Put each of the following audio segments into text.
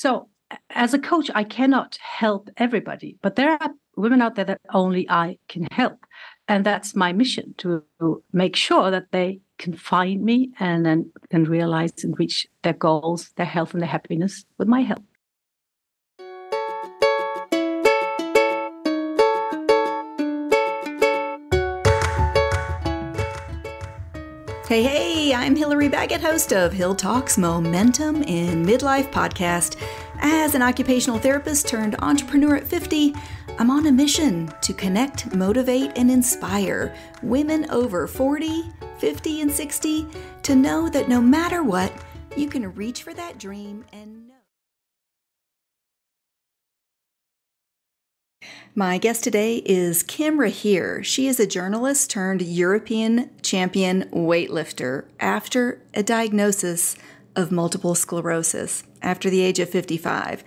So, as a coach, I cannot help everybody, but there are women out there that only I can help. And that's my mission, to make sure that they can find me and then can realize and reach their goals, their health, and their happiness with my help. Hey, I'm Hillary Baggett, host of Hill Talks Momentum in Midlife podcast. As an occupational therapist turned entrepreneur at 50, I'm on a mission to connect, motivate, and inspire women over 40, 50, and 60 to know that no matter what, you can reach for that dream and know. My guest today is Kim Rahir. She is a journalist turned European champion weightlifter after a diagnosis of multiple sclerosis after the age of 55.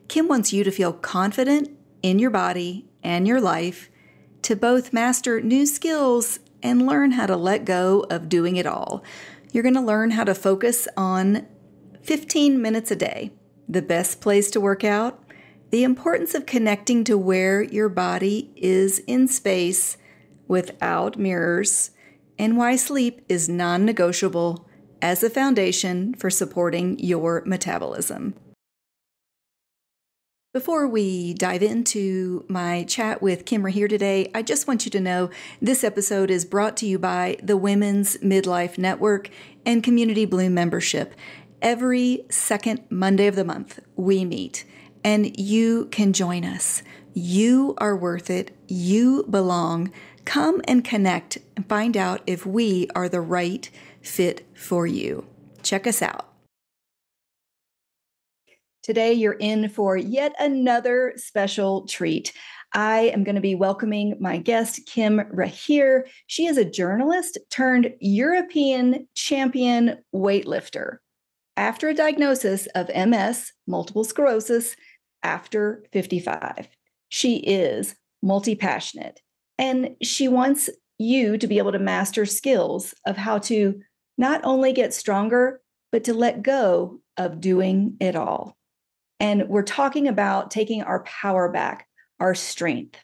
Kim wants you to feel confident in your body and your life, to both master new skills and learn how to let go of doing it all. You're going to learn how to focus on 15 minutes a day, the best place to work out, the importance of connecting to where your body is in space without mirrors, and why sleep is non-negotiable as a foundation for supporting your metabolism. Before we dive into my chat with Kim Rahir today, I just want you to know this episode is brought to you by the Women's Midlife Network and Community Bloom membership. Every second Monday of the month, we meet. And you can join us. You are worth it. You belong. Come and connect and find out if we are the right fit for you. Check us out. Today, you're in for yet another special treat. I am going to be welcoming my guest, Kim Rahir. She is a journalist turned European champion weightlifter after a diagnosis of MS, multiple sclerosis, after 55. She is multi-passionate, and she wants you to be able to master skills of how to not only get stronger, but to let go of doing it all. And we're talking about taking our power back, our strength.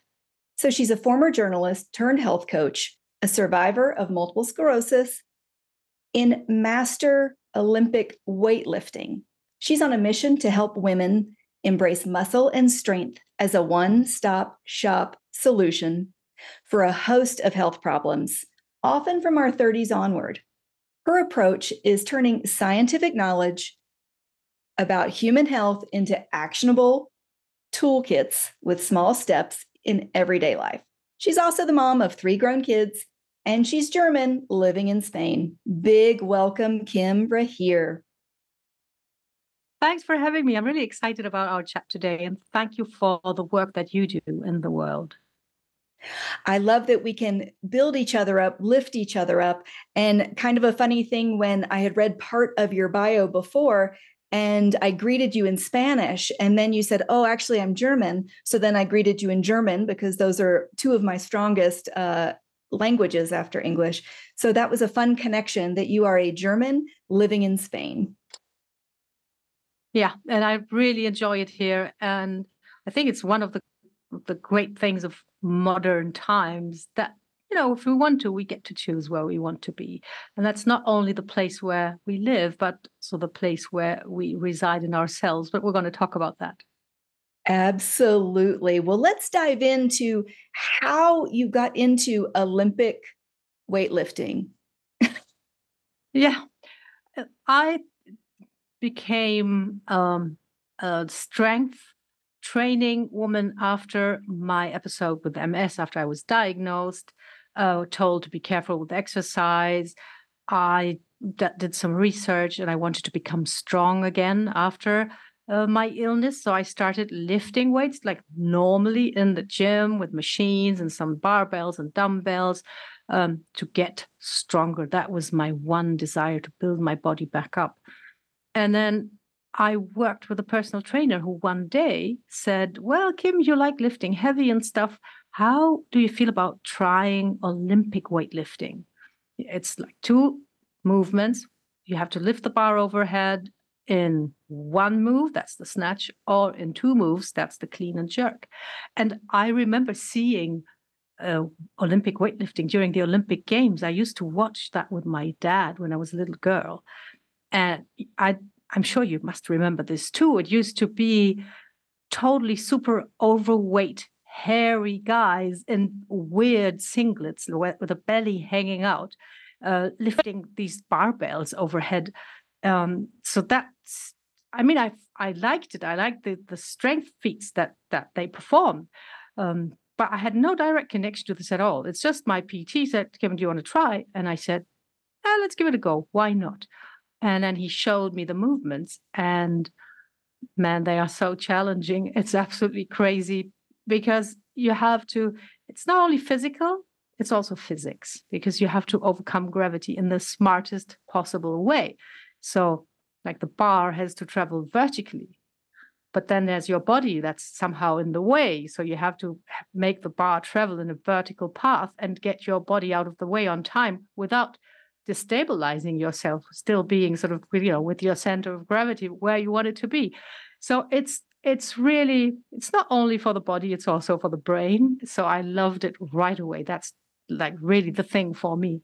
So she's a former journalist turned health coach, a survivor of multiple sclerosis, in master Olympic weightlifting. She's on a mission to help women embrace muscle and strength as a one-stop shop solution for a host of health problems, often from our 30s onward. Her approach is turning scientific knowledge about human health into actionable toolkits with small steps in everyday life. She's also the mom of 3 grown kids, and she's German, living in Spain. Big welcome, Kim Rahir. Thanks for having me. I'm really excited about our chat today, and thank you for the work that you do in the world. I love that we can build each other up, lift each other up. And kind of a funny thing, when I had read part of your bio before, and I greeted you in Spanish, and then you said, oh, actually, I'm German. So then I greeted you in German, because those are 2 of my strongest languages after English. So that was a fun connection, that you are a German living in Spain. Yeah, and I really enjoy it here. And I think it's one of the great things of modern times that, if we want to, we get to choose where we want to be. And that's not only the place where we live, but also the place where we reside in ourselves. But we're going to talk about that. Absolutely. Well, let's dive into how you got into Olympic weightlifting. Yeah, I became a strength training woman after my episode with MS, after I was diagnosed, told to be careful with exercise. I did some research, and I wanted to become strong again after my illness. So I started lifting weights like normally in the gym with machines and some barbells and dumbbells to get stronger. That was my one desire, to build my body back up. And then I worked with a personal trainer who one day said, well, Kim, you like lifting heavy and stuff. How do you feel about trying Olympic weightlifting? It's like 2 movements. You have to lift the bar overhead in one move, that's the snatch, or in 2 moves, that's the clean and jerk. And I remember seeing Olympic weightlifting during the Olympic Games. I used to watch that with my dad when I was a little girl. And I'm sure you must remember this too. It used to be totally super overweight, hairy guys in weird singlets with a belly hanging out, lifting these barbells overhead. So that's, I mean, I liked it. I liked the strength feats that they performed. But I had no direct connection to this at all. It's just my PT said, Kim, do you want to try? And I said, let's give it a go. Why not? And then he showed me the movements, and man, they are so challenging. It's absolutely crazy because you have to, it's not only physical, it's also physics, because you have to overcome gravity in the smartest possible way. So like the bar has to travel vertically, but then there's your body that's somehow in the way. So you have to make the bar travel in a vertical path and get your body out of the way on time without destabilizing yourself, still being sort of, with your center of gravity where you want it to be. So it's really, it's not only for the body, it's also for the brain. So I loved it right away. That's like really the thing for me.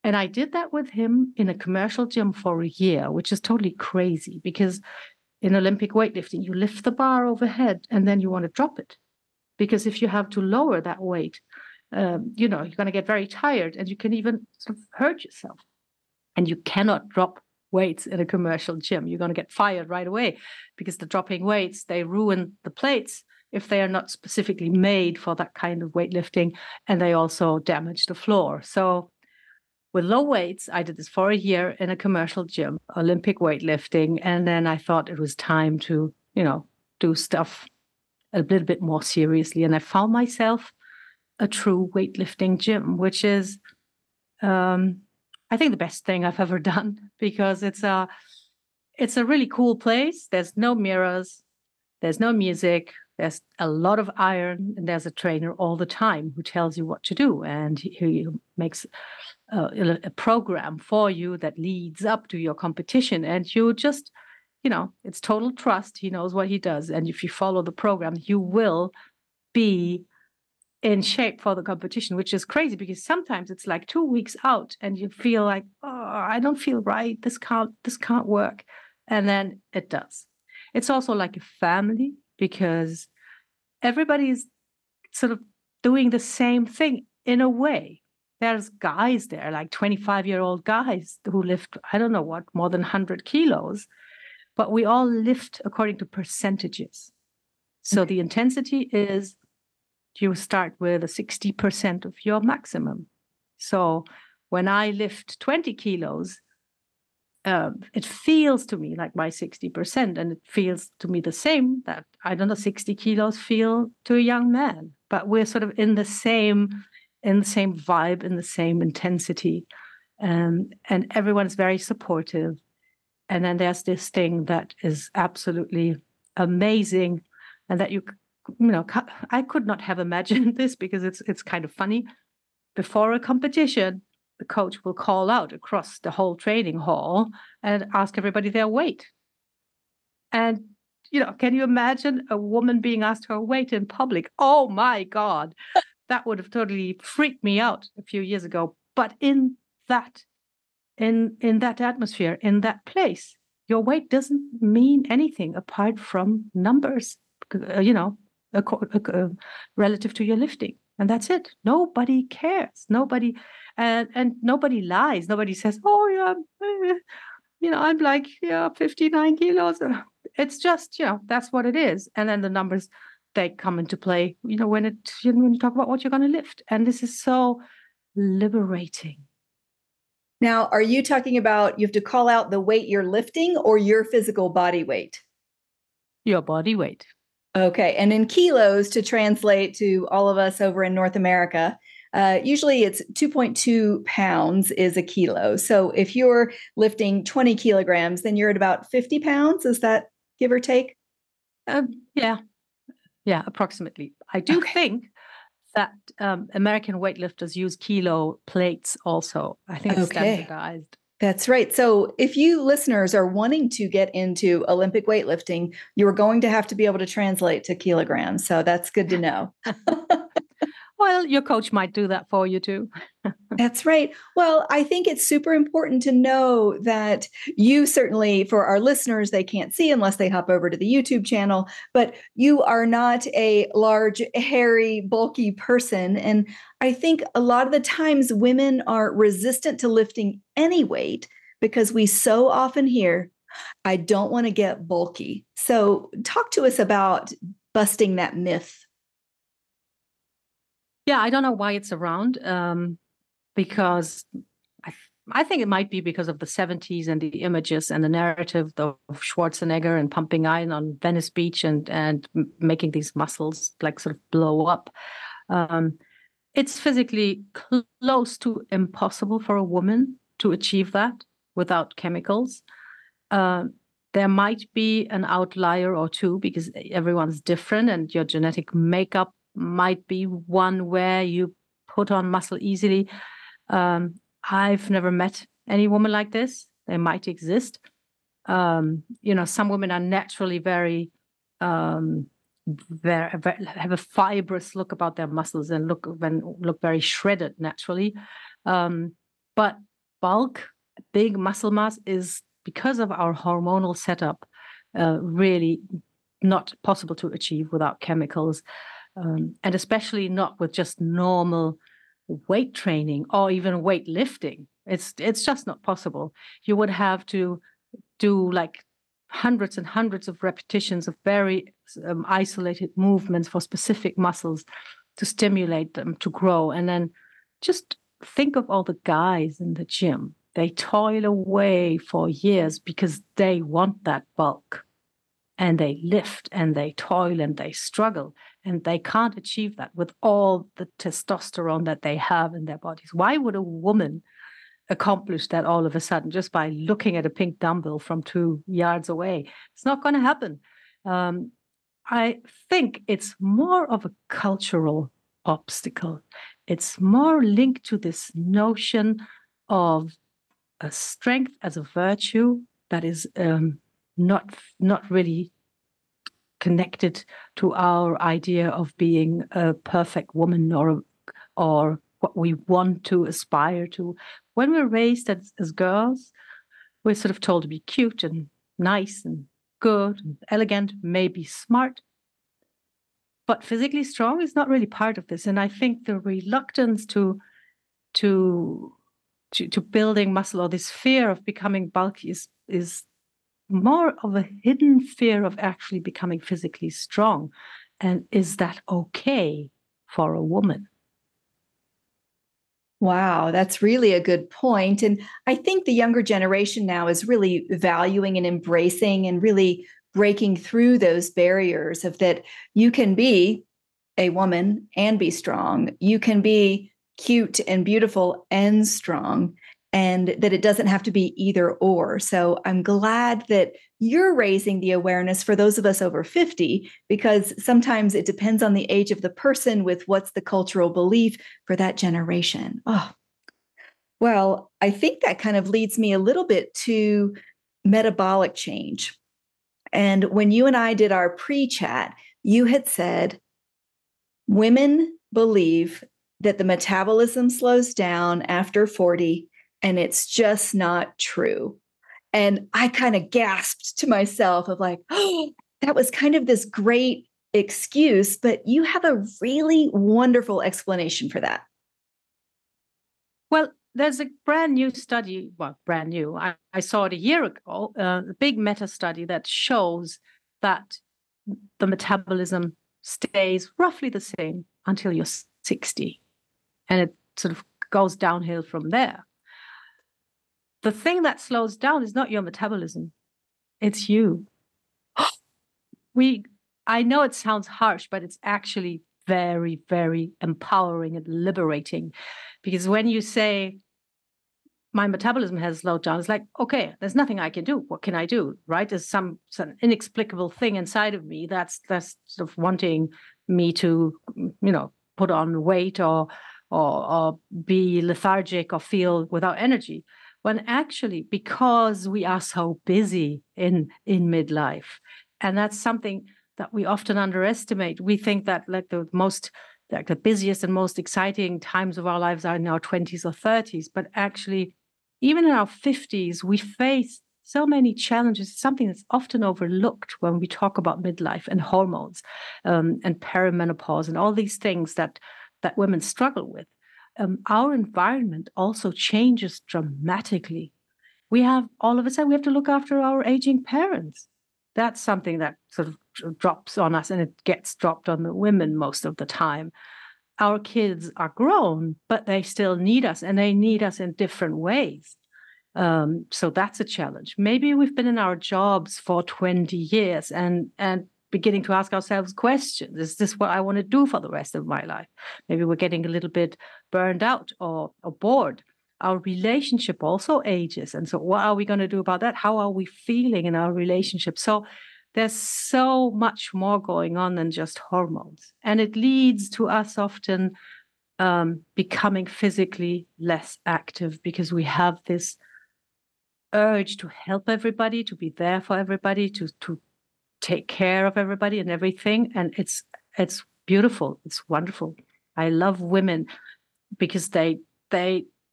And I did that with him in a commercial gym for a year, which is totally crazy because in Olympic weightlifting, you lift the bar overhead and then you want to drop it. Because if you have to lower that weight, you're going to get very tired and you can even sort of hurt yourself. And you cannot drop weights in a commercial gym. You're going to get fired right away because the dropping weights, they ruin the plates if they are not specifically made for that kind of weightlifting, and they also damage the floor. So with low weights, I did this for a year in a commercial gym, Olympic weightlifting, and then I thought it was time to, do stuff a little bit more seriously. And I found myself a true weightlifting gym, which is, I think, the best thing I've ever done, because it's a really cool place. There's no mirrors, there's no music, there's a lot of iron, and there's a trainer all the time who tells you what to do, and he makes a program for you that leads up to your competition, and you just, it's total trust. He knows what he does, and if you follow the program, you will be in shape for the competition, which is crazy because sometimes it's like 2 weeks out and you feel like, oh, I don't feel right. This can't work. And then it does. It's also like a family because everybody's sort of doing the same thing in a way. There's guys there, like 25-year-old guys who lift, I don't know what, more than 100 kilos, but we all lift according to percentages. So the intensity is, you start with a 60% of your maximum. So when I lift 20 kilos, it feels to me like my 60%, and it feels to me the same that, I don't know, 60 kilos feel to a young man, but we're sort of in the same vibe, in the same intensity. And everyone is very supportive. And then there's this thing that is absolutely amazing, and that I could not have imagined this because it's kind of funny. Before a competition, the coach will call out across the whole training hall and ask everybody their weight. And, can you imagine a woman being asked her weight in public? Oh my God, that would have totally freaked me out a few years ago. But in that atmosphere, in that place, your weight doesn't mean anything apart from numbers, relative to your lifting. And that's it. Nobody cares. Nobody, and nobody lies. Nobody says, oh yeah, I'm like, 59 kilos. It's just, that's what it is. And then the numbers, they come into play, when you talk about what you're going to lift. And this is so liberating. Now, are you talking about you have to call out the weight you're lifting or your physical body weight? Your body weight. Okay. And in kilos, to translate to all of us over in North America, usually it's 2.2 pounds is a kilo. So if you're lifting 20 kilograms, then you're at about 50 pounds. Is that give or take? Yeah, approximately. I do think that American weightlifters use kilo plates also. I think it's standardized. That's right. So if you listeners are wanting to get into Olympic weightlifting, you're going to have to be able to translate to kilograms. So that's good to know. Well, your coach might do that for you too. That's right. Well, I think it's super important to know that you certainly, for our listeners, they can't see unless they hop over to the YouTube channel, but you are not a large, hairy, bulky person. And I think a lot of the times women are resistant to lifting any weight because we so often hear, I don't want to get bulky. So talk to us about busting that myth. Yeah, I don't know why it's around. Because I think it might be because of the 70s and the images and the narrative of Schwarzenegger and pumping iron on Venice Beach and making these muscles like sort of blow up. It's physically close to impossible for a woman to achieve that without chemicals. There might be an outlier or two because everyone's different and your genetic makeup might be one where you put on muscle easily. I've never met any woman like this. They might exist. Some women are naturally very have a fibrous look about their muscles and look very shredded naturally. But bulk, big muscle mass is because of our hormonal setup, really not possible to achieve without chemicals, and especially not with just normal weight training or even weight lifting. It's just not possible. You would have to do like hundreds and hundreds of repetitions of very isolated movements for specific muscles to stimulate them to grow. And then just think of all the guys in the gym. They toil away for years because they want that bulk. And they lift and they toil and they struggle, and they can't achieve that with all the testosterone that they have in their bodies. Why would a woman accomplish that all of a sudden just by looking at a pink dumbbell from 2 yards away? It's not going to happen. I think it's more of a cultural obstacle. It's more linked to this notion of a strength as a virtue that is not really connected to our idea of being a perfect woman or what we want to aspire to. When we're raised as girls, we're sort of told to be cute and nice and good and elegant, maybe smart. But physically strong is not really part of this. And I think the reluctance to building muscle, or this fear of becoming bulky, is more of a hidden fear of actually becoming physically strong. And is that okay for a woman? Wow, that's really a good point. And I think the younger generation now is really valuing and embracing and really breaking through those barriers of that you can be a woman and be strong. You can be cute and beautiful and strong, and that it doesn't have to be either or. So I'm glad that you're raising the awareness for those of us over 50, because sometimes it depends on the age of the person with what's the cultural belief for that generation. Oh, well, I think that kind of leads me a little bit to metabolic change. And when you and I did our pre-chat, you had said women believe that the metabolism slows down after 40, and it's just not true. And I kind of gasped to myself of like, oh, that was kind of this great excuse, but you have a really wonderful explanation for that. Well, there's a brand new study, brand new. I saw it a year ago, a big meta study that shows that the metabolism stays roughly the same until you're 60. And it sort of goes downhill from there. The thing that slows down is not your metabolism. It's you. I know it sounds harsh, but it's actually very, very empowering and liberating. Because when you say, my metabolism has slowed down, it's like, okay, there's nothing I can do. What can I do? Right? There's some inexplicable thing inside of me that's sort of wanting me to, put on weight or be lethargic or feel without energy. when actually, because we are so busy in midlife, and that's something that we often underestimate. We think that like the busiest and most exciting times of our lives are in our 20s or 30s, but actually, even in our 50s, we face so many challenges, something that's often overlooked when we talk about midlife and hormones, and perimenopause and all these things that women struggle with. Our environment also changes dramatically. We have all of a sudden we have to look after our aging parents. That's something that sort of drops on us, and it gets dropped on the women most of the time. Our kids are grown, but they still need us, and they need us in different ways. So that's a challenge. Maybe we've been in our jobs for 20 years and beginning to ask ourselves questions. Is this what I want to do for the rest of my life? Maybe we're getting a little bit burned out or bored. Our relationship also ages. And so what are we going to do about that? How are we feeling in our relationship? So there's so much more going on than just hormones. And it leads to us often becoming physically less active because we have this urge to help everybody, to be there for everybody, to take care of everybody and everything. And it's beautiful. It's wonderful. I love women because they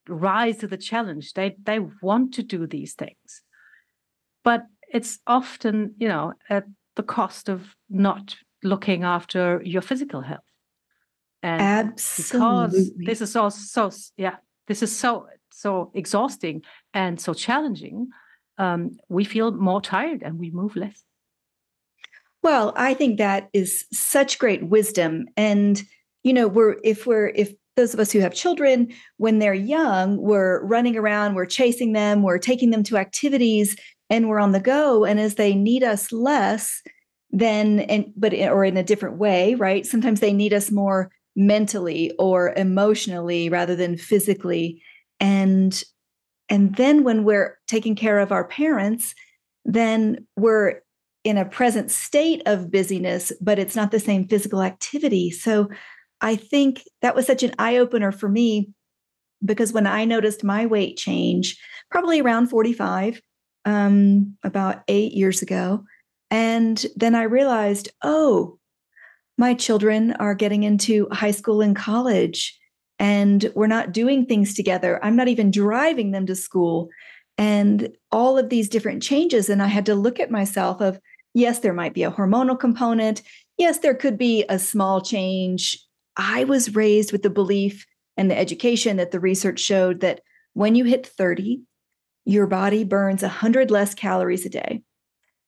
rise to the challenge. They want to do these things. But it's often, at the cost of not looking after your physical health. And absolutely, because this is also this is so exhausting and so challenging, we feel more tired and we move less. Well, I think that is such great wisdom. And, if those of us who have children, when they're young, we're running around, we're chasing them, we're taking them to activities, and we're on the go. And as they need us less, or in a different way, right? Sometimes they need us more mentally or emotionally rather than physically. And then when we're taking care of our parents, then we're in a present state of busyness, but it's not the same physical activity. So I think that was such an eye-opener for me, because when I noticed my weight change, probably around 45, about 8 years ago, and then I realized, oh, my children are getting into high school and college, and we're not doing things together. I'm not even driving them to school, and all of these different changes. And I had to look at myself of, yes, there might be a hormonal component. Yes, there could be a small change. I was raised with the belief and the education that the research showed that when you hit 30, your body burns 100 less calories a day.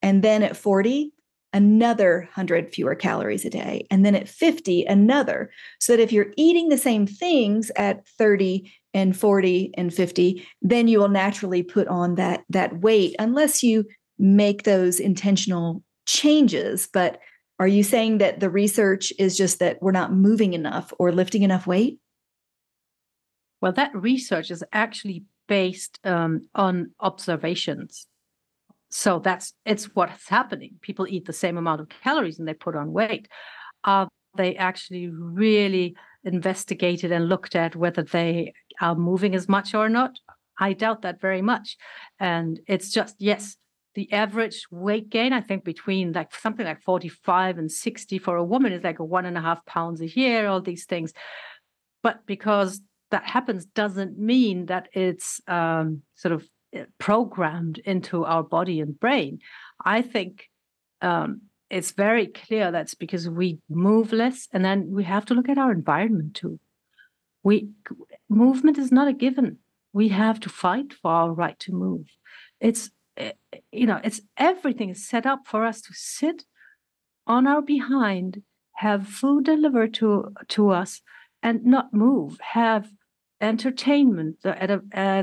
And then at 40, another 100 fewer calories a day. And then at 50, another. So that if you're eating the same things at 30 and 40 and 50, then you will naturally put on that weight unless you make those intentional changes. But are you saying that the research is just that we're not moving enough or lifting enough weight? Well, that research is actually based on observations. So it's what's happening. People eat the same amount of calories and they put on weight. They actually really investigated and looked at whether they are moving as much or not? I doubt that very much. And it's just, yes, the average weight gain, I think between like something like 45 and 60 for a woman is like 1.5 pounds a year, all these things. But because that happens doesn't mean that it's sort of programmed into our body and brain. I think it's very clear that's because we move less, and then we have to look at our environment too. Movement is not a given. We have to fight for our right to move. It's everything is set up for us to sit on our behind, have food delivered to us, and not move. Have entertainment at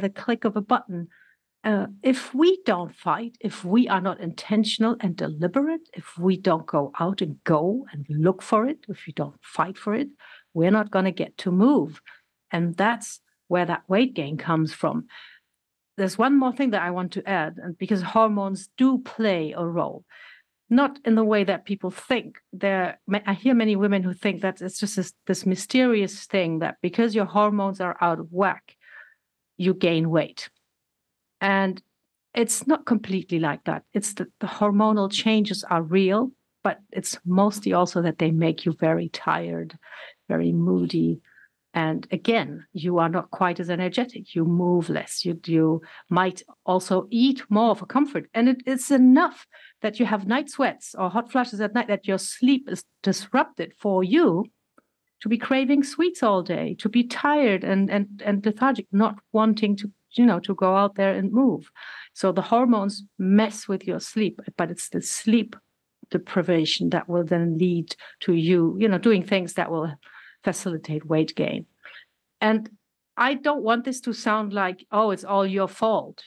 a click of a button. If we don't fight, if we are not intentional and deliberate, if we don't go out and look for it, if we don't fight for it, we're not going to get to move. And that's where that weight gain comes from. There's one more thing that I want to add, and because hormones do play a role, not in the way that people think. I hear many women who think that it's just this mysterious thing that because your hormones are out of whack, you gain weight. And it's not completely like that. It's that the hormonal changes are real, but it's mostly also that they make you very tired, very moody. And again, you are not quite as energetic. You move less. You might also eat more for comfort. And it's enough that you have night sweats or hot flushes at night, that your sleep is disrupted for you to be craving sweets all day, to be tired and lethargic, not wanting to, to go out there and move. So the hormones mess with your sleep, but it's the sleep deprivation that will then lead to you, doing things that will facilitate weight gain. And I don't want this to sound like, oh, it's all your fault.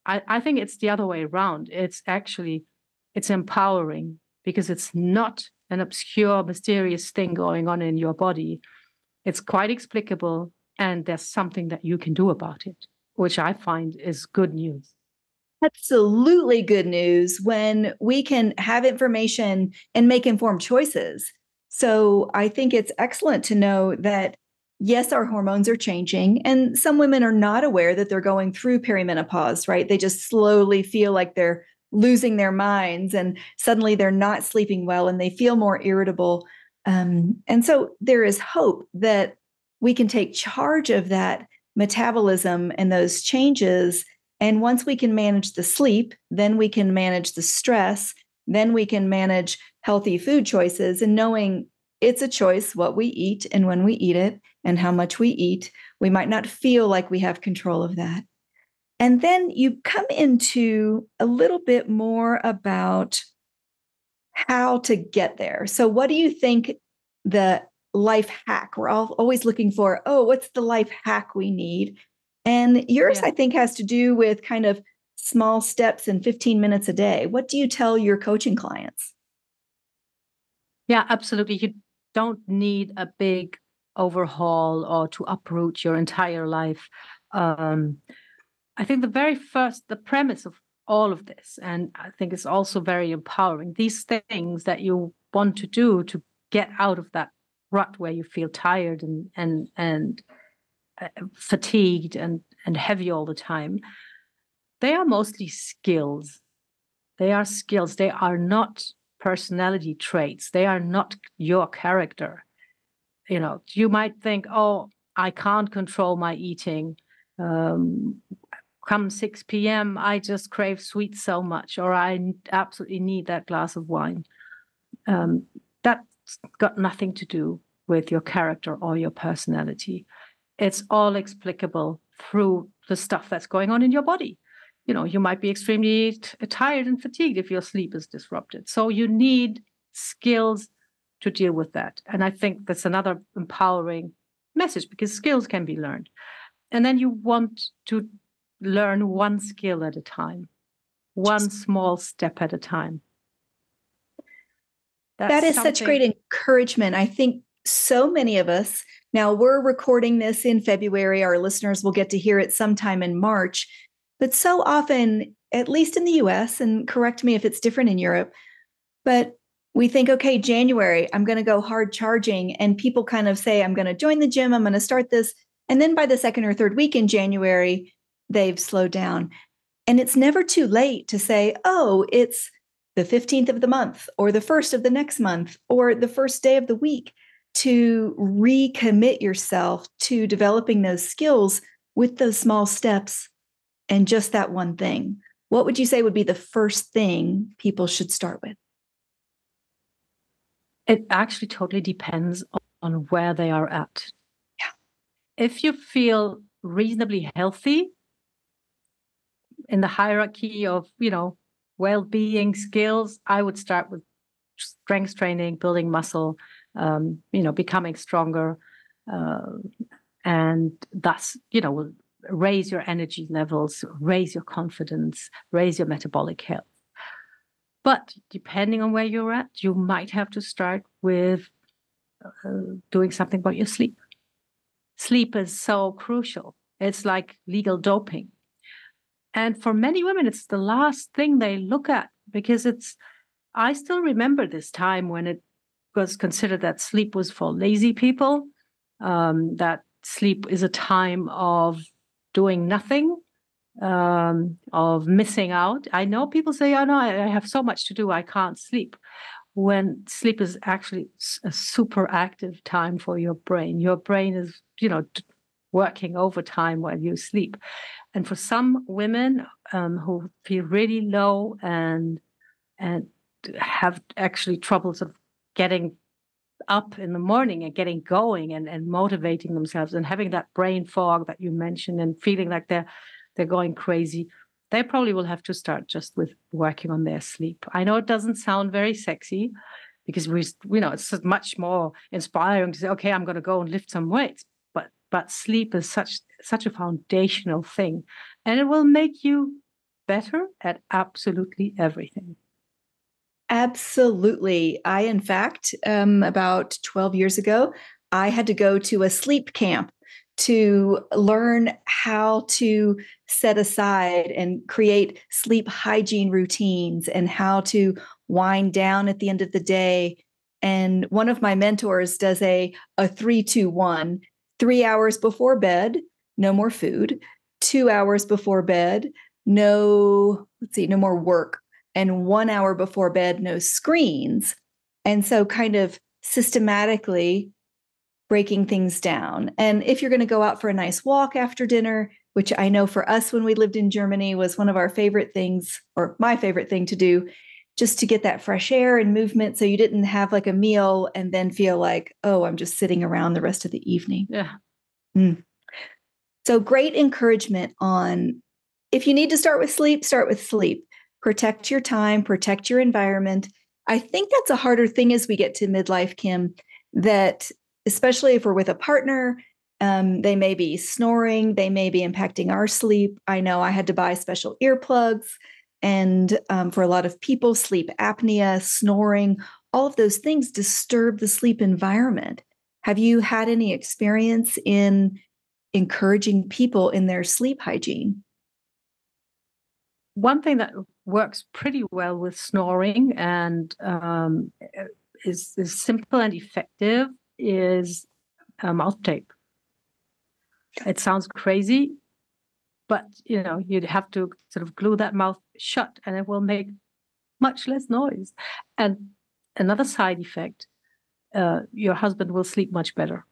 I think it's the other way around. It's empowering, because it's not an obscure, mysterious thing going on in your body. It's quite explicable, and there's something that you can do about it, which I find is good news. Absolutely good news when we can have information and make informed choices. So I think it's excellent to know that, yes, our hormones are changing, and some women are not aware that they're going through perimenopause, right? They just slowly feel like they're losing their minds, and suddenly they're not sleeping well and they feel more irritable. And so there is hope that we can take charge of that metabolism and those changes. And once we can manage the sleep, then we can manage the stress, then we can manage healthy food choices, and knowing it's a choice what we eat and when we eat it and how much we eat. We might not feel like we have control of that. And then you come into a little bit more about how to get there. So, what do you think the life hack? We're all always looking for, oh, what's the life hack we need? And yours, I think, has to do with kind of small steps in 15 minutes a day. What do you tell your coaching clients? Yeah, absolutely. You don't need a big overhaul or to uproot your entire life. I think the premise of all of this, and I think it's also very empowering, these things that you want to do to get out of that rut where you feel tired and fatigued and heavy all the time, they are mostly skills. They are skills. They are not personality traits. They are not your character. You might think, oh, I can't control my eating. Come 6 p.m., I just crave sweets so much, or I absolutely need that glass of wine. That's got nothing to do with your character or your personality. It's all explicable through the stuff that's going on in your body. You might be extremely tired and fatigued if your sleep is disrupted. So you need skills to deal with that. And I think that's another empowering message, because skills can be learned. And then you want to learn one skill at a time, one small step at a time. That is such great encouragement. I think so many of us, now we're recording this in February, our listeners will get to hear it sometime in March, but so often, at least in the US, and correct me if it's different in Europe, but we think, okay, January, I'm going to go hard charging. And people kind of say, I'm going to join the gym, I'm going to start this. And then by the second or third week in January, they've slowed down. And it's never too late to say, oh, it's the 15th of the month, or the first of the next month, or the first day of the week, to recommit yourself to developing those skills with those small steps and just that one thing. What would you say would be the first thing people should start with? It actually totally depends on where they are at. Yeah. If you feel reasonably healthy in the hierarchy of, well-being skills, I would start with strength training, building muscle, becoming stronger, and thus, will raise your energy levels, raise your confidence, raise your metabolic health. But depending on where you're at, you might have to start with doing something about your sleep. Sleep is so crucial. It's like legal doping. And for many women, it's the last thing they look at, because I still remember this time when it was considered that sleep was for lazy people, that sleep is a time of doing nothing. of missing out. I know people say, "Oh no, I have so much to do, I can't sleep." When sleep is actually a super active time for your brain. Your brain is, working overtime while you sleep. And for some women who feel really low and have actually trouble sort of getting up in the morning and getting going and motivating themselves and having that brain fog that you mentioned and feeling like they're going crazy, they probably will have to start just with working on their sleep. I know it doesn't sound very sexy because it's much more inspiring to say, okay, I'm going to go and lift some weights. But sleep is such a foundational thing, and it will make you better at absolutely everything. Absolutely. In fact, about 12 years ago, I had to go to a sleep camp to learn how to set aside and create sleep hygiene routines and how to wind down at the end of the day. And one of my mentors does a 3-2-1, 3 hours before bed, no more food, 2 hours before bed, no more work, and 1 hour before bed, no screens. And so kind of systematically breaking things down. And if you're going to go out for a nice walk after dinner, which I know for us when we lived in Germany was one of our favorite things, or my favorite thing to do, just to get that fresh air and movement so you didn't have like a meal and then feel like, oh, I'm just sitting around the rest of the evening. Yeah. So great encouragement on, if you need to start with sleep, start with sleep. Protect your time, protect your environment. I think that's a harder thing as we get to midlife, Kim, that especially if we're with a partner, they may be snoring, they may be impacting our sleep. I know I had to buy special earplugs. And for a lot of people, sleep apnea, snoring, all of those things disturb the sleep environment. Have you had any experience in encouraging people in their sleep hygiene? One thing that works pretty well with snoring and is simple and effective is mouth tape. It sounds crazy, but you'd have to sort of glue that mouth shut and it will make much less noise. And another side effect, your husband will sleep much better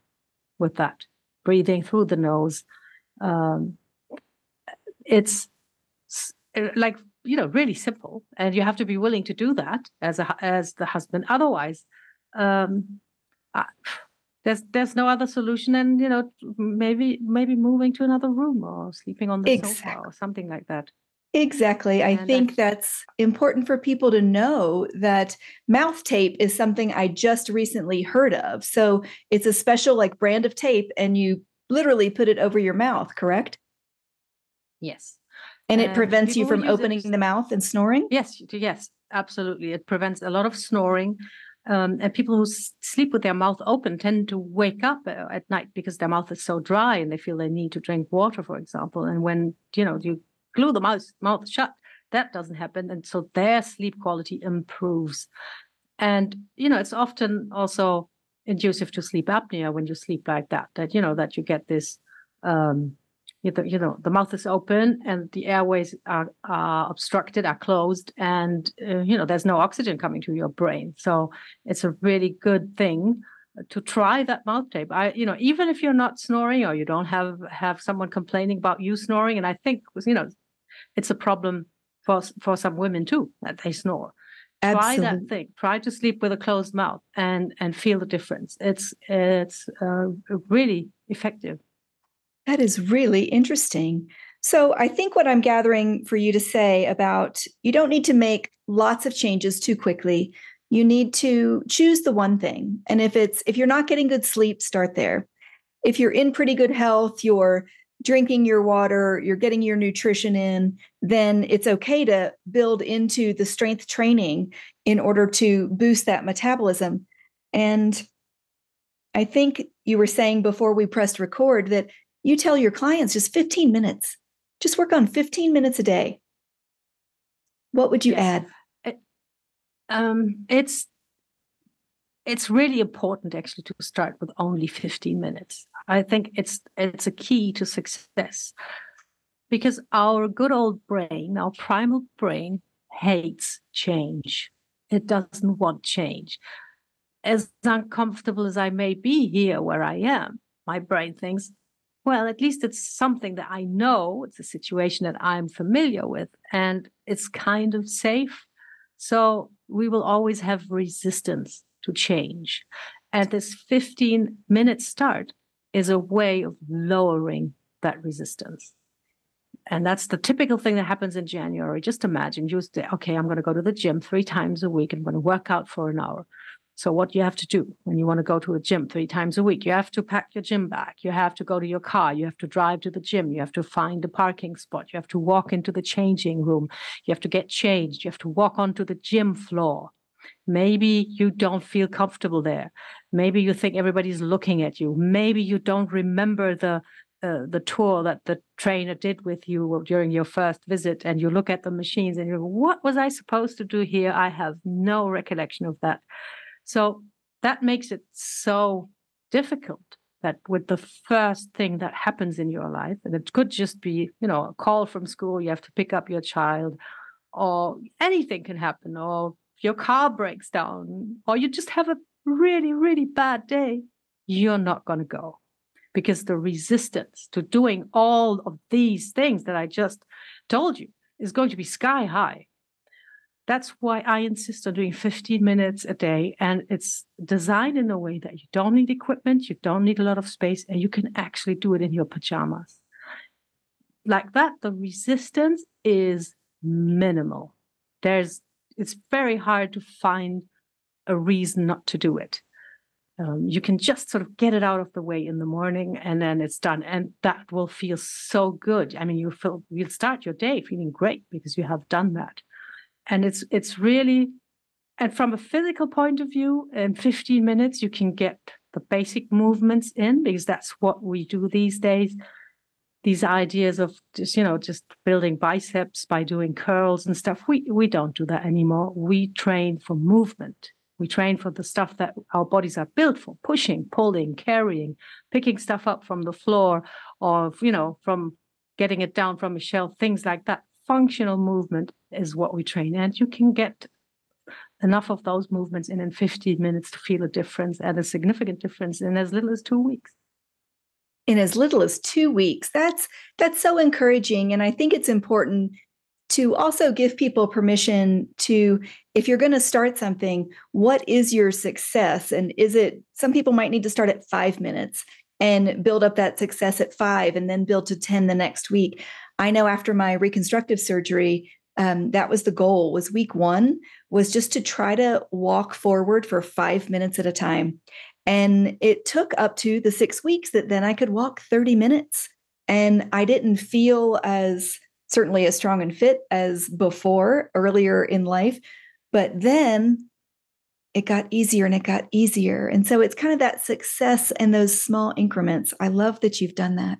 with that, breathing through the nose. It's like, really simple, and you have to be willing to do that as the husband. Otherwise, there's no other solution, and maybe moving to another room or sleeping on the sofa or something like that. Exactly. I think that's important for people to know that mouth tape is something I just recently heard of. So it's a special like brand of tape and you literally put it over your mouth, correct? Yes. And it prevents you from opening the mouth and snoring? Yes, absolutely. It prevents a lot of snoring. And people who sleep with their mouth open tend to wake up at night because their mouth is so dry and they feel they need to drink water, for example. And when, you glue the mouth shut, that doesn't happen. And so their sleep quality improves. And, it's often also inducive to sleep apnea when you sleep like that, that you get this, the mouth is open and the airways are obstructed, are closed, and there's no oxygen coming to your brain. So it's a really good thing to try that mouth tape. Even if you're not snoring or you don't have someone complaining about you snoring, and I think it's a problem for some women too that they snore. Absolutely. Try that thing. Try to sleep with a closed mouth and feel the difference. It's really effective. That is really interesting. So I think what I'm gathering for you to say about you don't need to make lots of changes too quickly. You need to choose the one thing. And if you're not getting good sleep, start there. If you're in pretty good health, you're drinking your water, you're getting your nutrition in, then it's okay to build into the strength training in order to boost that metabolism. And I think you were saying before we pressed record that you tell your clients just 15 minutes, just work on 15 minutes a day. What would you add? It's really important actually to start with only 15 minutes. I think it's a key to success. because our good old brain, our primal brain, hates change. It doesn't want change. As uncomfortable as I may be here where I am, my brain thinks, well, at least it's something that I know, it's a situation that I'm familiar with, and it's kind of safe. So we will always have resistance to change. And this 15-minute start is a way of lowering that resistance. And that's the typical thing that happens in January. Just imagine you say, okay, I'm going to go to the gym 3 times a week. I'm going to work out for an hour. So what you have to do when you want to go to a gym 3 times a week, you have to pack your gym bag. You have to go to your car. You have to drive to the gym. You have to find a parking spot. You have to walk into the changing room. You have to get changed. You have to walk onto the gym floor. Maybe you don't feel comfortable there. Maybe you think everybody's looking at you. Maybe you don't remember the tour that the trainer did with you during your first visit, and you look at the machines and you go, what was I supposed to do here? I have no recollection of that. So that makes it so difficult that with the first thing that happens in your life, and it could just be, a call from school, you have to pick up your child, or anything can happen, or your car breaks down, or you just have a really, really bad day, you're not going to go. Because the resistance to doing all of these things that I just told you is going to be sky high. That's why I insist on doing 15 minutes a day. And it's designed in a way that you don't need equipment, you don't need a lot of space, and you can actually do it in your pajamas. Like that, the resistance is minimal. It's very hard to find a reason not to do it. You can just sort of get it out of the way in the morning, and then it's done. And that will feel so good. I mean, you'll start your day feeling great because you have done that. And it's really, and from a physical point of view, in 15 minutes, you can get the basic movements in, because that's what we do these days. These ideas of just building biceps by doing curls and stuff, we don't do that anymore. We train for movement. We train for the stuff that our bodies are built for: pushing, pulling, carrying, picking stuff up from the floor, or, from getting it down from a shelf, things like that. Functional movement is what we train. And you can get enough of those movements in 15 minutes to feel a difference, and a significant difference, in as little as 2 weeks. In as little as 2 weeks. That's so encouraging. And I think it's important to also give people permission to, if you're going to start something, what is your success? And some people might need to start at 5 minutes and build up that success at 5 and then build to 10 the next week. I know after my reconstructive surgery, that was the goal. Was week 1 was just to try to walk forward for 5 minutes at a time. And it took up to the 6 weeks that then I could walk 30 minutes. And I didn't feel certainly as strong and fit as before, earlier in life. But then it got easier and it got easier. And so it's kind of that success and those small increments. I love that you've done that.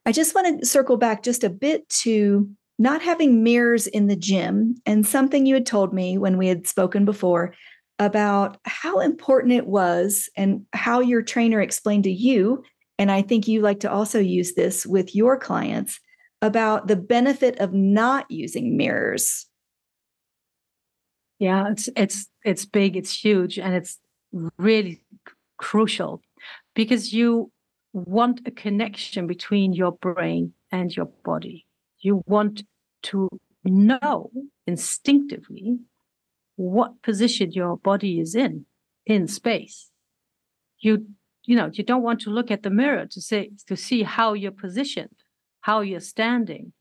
I just want to circle back just a bit to not having mirrors in the gym, and something you had told me when we had spoken before about how important it was, and how your trainer explained to you, and I think you like to also use this with your clients, about the benefit of not using mirrors. Yeah, it's big, it's huge, and it's really crucial, because you want a connection between your brain and your body. You want to know instinctively what position your body is in space. You don't want to look at the mirror to see how you're positioned, how you're standing,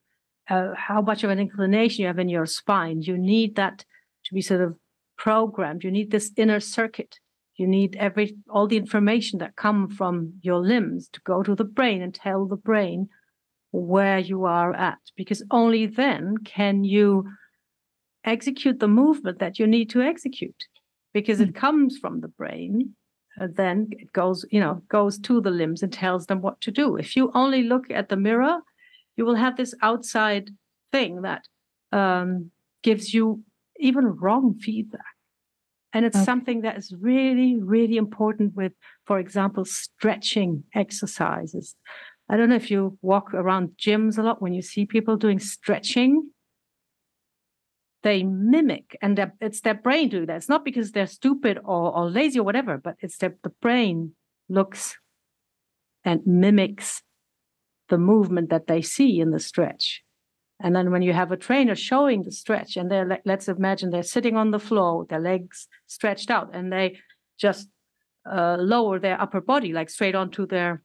how much of an inclination you have in your spine. You need that to be sort of programmed. You need this inner circuit. You need all the information that come from your limbs to go to the brain and tell the brain where you are at, because only then can you execute the movement that you need to execute, because it comes from the brain. Then it goes to the limbs and tells them what to do. If you only look at the mirror, you will have this outside thing that gives you even wrong feedback. And it's something that is really, really important with, for example, stretching exercises. I don't know if you walk around gyms a lot, when you see people doing stretching, they mimic, and it's their brain doing that. It's not because they're stupid or lazy or whatever, but it's the brain looks and mimics the movement that they see in the stretch. And then when you have a trainer showing the stretch, and let's imagine they're sitting on the floor, their legs stretched out, and they just lower their upper body, like straight onto their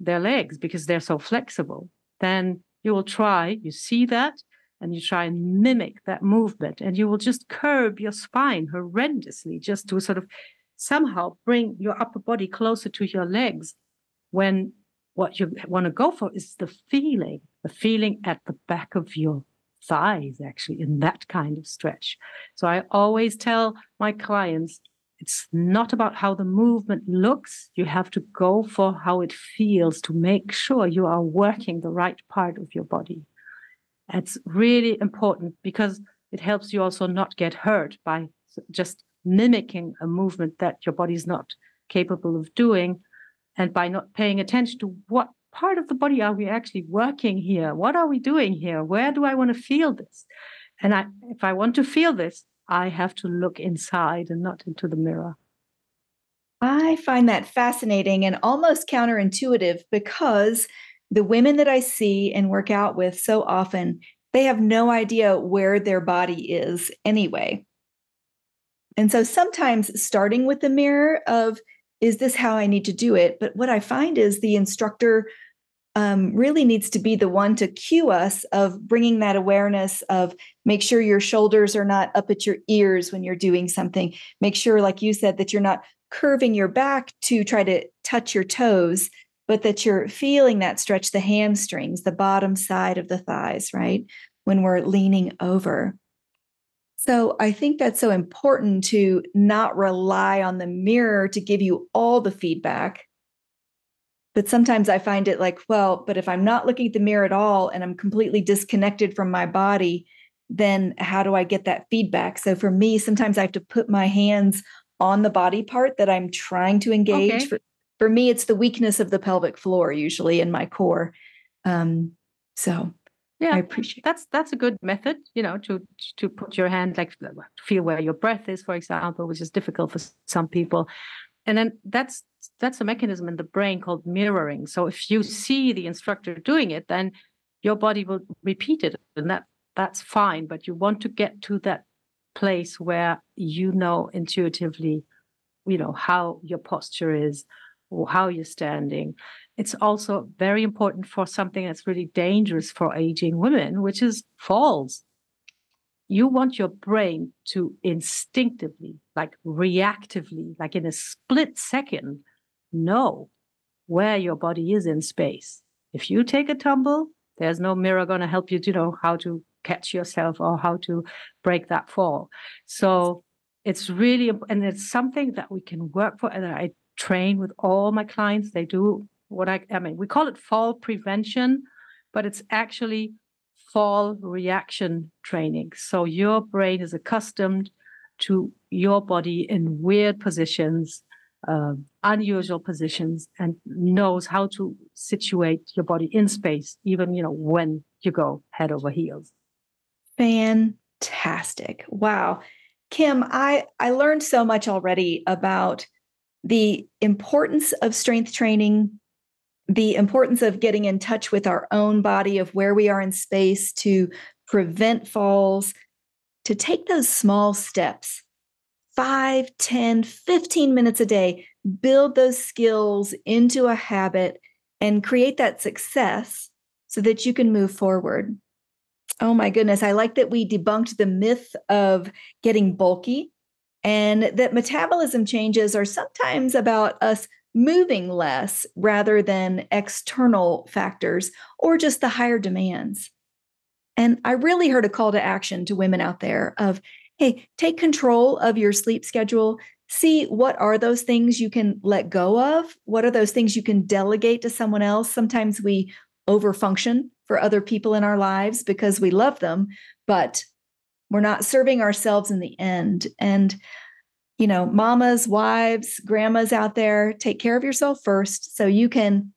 legs because they're so flexible. Then you see that, and you try and mimic that movement, and you will just curb your spine horrendously just to sort of somehow bring your upper body closer to your legs, when what you want to go for is the feeling at the back of your thighs, actually, in that kind of stretch. So I always tell my clients, it's not about how the movement looks. You have to go for how it feels to make sure you are working the right part of your body. It's really important because it helps you also not get hurt by just mimicking a movement that your body's not capable of doing, and by not paying attention to what part of the body are we actually working here? What are we doing here? Where do I want to feel this? And if I want to feel this, I have to look inside and not into the mirror. I find that fascinating and almost counterintuitive, because the women that I see and work out with so often, they have no idea where their body is anyway. And so sometimes starting with the mirror of, is this how I need to do it? But what I find is the instructor really needs to be the one to cue us of bringing that awareness of, make sure your shoulders are not up at your ears when you're doing something. Make sure, like you said, that you're not curving your back to try to touch your toes, but that you're feeling that stretch, the hamstrings, the bottom side of the thighs, right? When we're leaning over. So I think that's so important to not rely on the mirror to give you all the feedback. But sometimes I find it like, well, but if I'm not looking at the mirror at all and I'm completely disconnected from my body, then how do I get that feedback? So for me, sometimes I have to put my hands on the body part that I'm trying to engage. Okay. For me, it's the weakness of the pelvic floor, usually in my core. So yeah, I appreciate that's a good method, to put your hand, like feel where your breath is, for example, which is difficult for some people. And then that's a mechanism in the brain called mirroring. So if you see the instructor doing it, then your body will repeat it, and that's fine. But you want to get to that place where intuitively, how your posture is or how you're standing. It's also very important for something that's really dangerous for aging women, which is falls. You want your brain to instinctively, like reactively, like in a split second, know where your body is in space. If you take a tumble, there's no mirror going to help you to know how to catch yourself or how to break that fall. So it's really, and it's something that we can work for. And I train with all my clients. They do we call it fall prevention, but it's actually fall reaction training. So your brain is accustomed to your body in weird positions, unusual positions, and knows how to situate your body in space, even, when you go head over heels. Fantastic. Wow. Kim, I learned so much already about the importance of strength training, the importance of getting in touch with our own body, of where we are in space to prevent falls, to take those small steps, 5, 10, 15 minutes a day, build those skills into a habit and create that success so that you can move forward. Oh my goodness. I like that we debunked the myth of getting bulky, and that metabolism changes are sometimes about us moving less rather than external factors or just the higher demands. And I really heard a call to action to women out there of, hey, take control of your sleep schedule. See what are those things you can let go of? What are those things you can delegate to someone else? Sometimes we overfunction for other people in our lives because we love them, but we're not serving ourselves in the end. And mamas, wives, grandmas out there, take care of yourself first so you can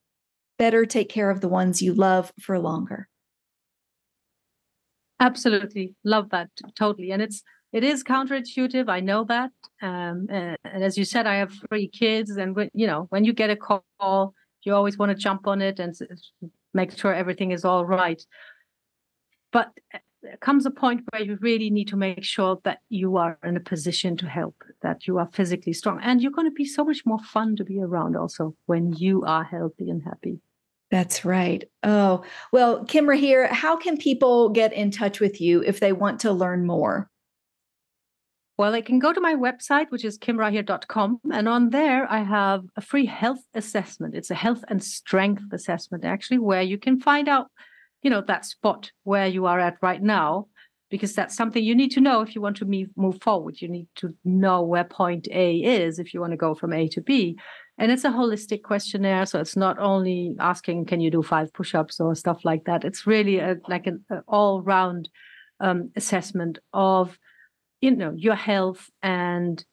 better take care of the ones you love for longer. Absolutely. Love that. Totally. And it is counterintuitive. I know that. And as you said, I have 3 kids, and when you get a call, you always want to jump on it and make sure everything is all right. But there comes a point where you really need to make sure that you are in a position to help, that you are physically strong, and you're going to be so much more fun to be around also when you are healthy and happy. That's right. Oh, well, Kim Rahir, how can people get in touch with you if they want to learn more? Well, they can go to my website, which is kimrahir.com. And on there, I have a free health assessment. It's a health and strength assessment, actually, where you can find out, that spot where you are at right now, because that's something you need to know if you want to move forward. You need to know where point A is if you want to go from A to B. And it's a holistic questionnaire. So it's not only asking, can you do 5 push-ups or stuff like that? It's really like an all-round assessment of your health and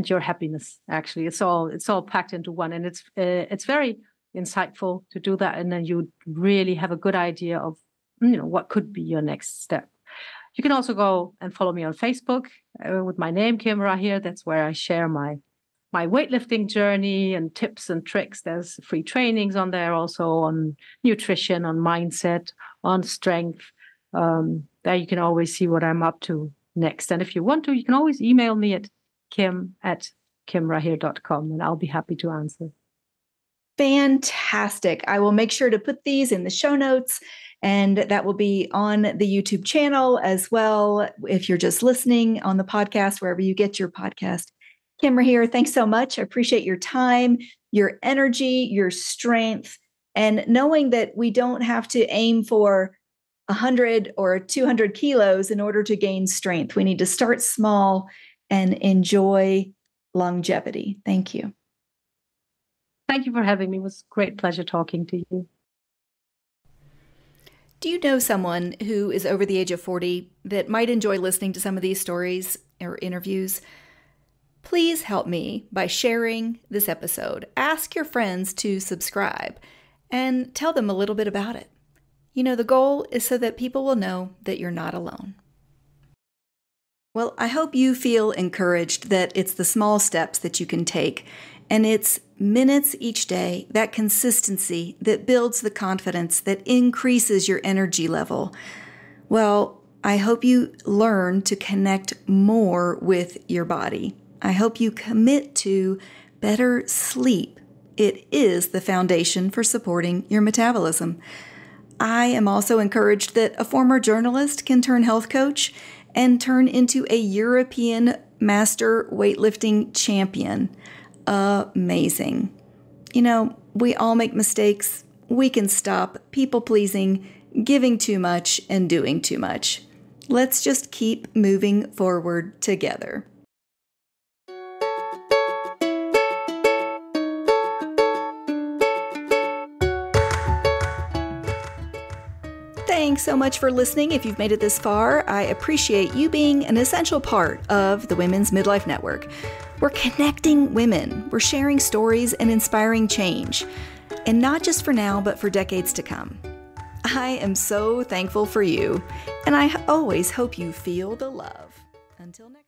your happiness. Actually, it's all packed into one, and it's very insightful to do that, and then you really have a good idea of what could be your next step. You can also go and follow me on Facebook with my name, Kim Rahir. That's where I share my weightlifting journey and tips and tricks. There's free trainings on there also on nutrition, on mindset, on strength. There you can always see what I'm up to next. And if you want to, you can always email me at kim@kimrahir.com, and I'll be happy to answer. Fantastic. I will make sure to put these in the show notes, and that will be on the YouTube channel as well. If you're just listening on the podcast, wherever you get your podcast. Kim Rahir, thanks so much. I appreciate your time, your energy, your strength, and knowing that we don't have to aim for 100 or 200 kilos in order to gain strength. We need to start small and enjoy longevity. Thank you. Thank you for having me. It was a great pleasure talking to you. Do you know someone who is over the age of 40 that might enjoy listening to some of these stories or interviews? Please help me by sharing this episode. Ask your friends to subscribe and tell them a little bit about it. The goal is so that people will know that you're not alone. Well, I hope you feel encouraged that it's the small steps that you can take, and it's minutes each day, that consistency that builds the confidence that increases your energy level. Well, I hope you learn to connect more with your body. I hope you commit to better sleep. It is the foundation for supporting your metabolism. I am also encouraged that a former journalist can turn health coach and turn into a European master weightlifting champion. Amazing. We all make mistakes. We can stop people-pleasing, giving too much, and doing too much. Let's just keep moving forward together. Thanks so much for listening. If you've made it this far, I appreciate you being an essential part of the Women's Midlife Network. We're connecting women. We're sharing stories and inspiring change. And not just for now, but for decades to come. I am so thankful for you, and I always hope you feel the love. Until next time.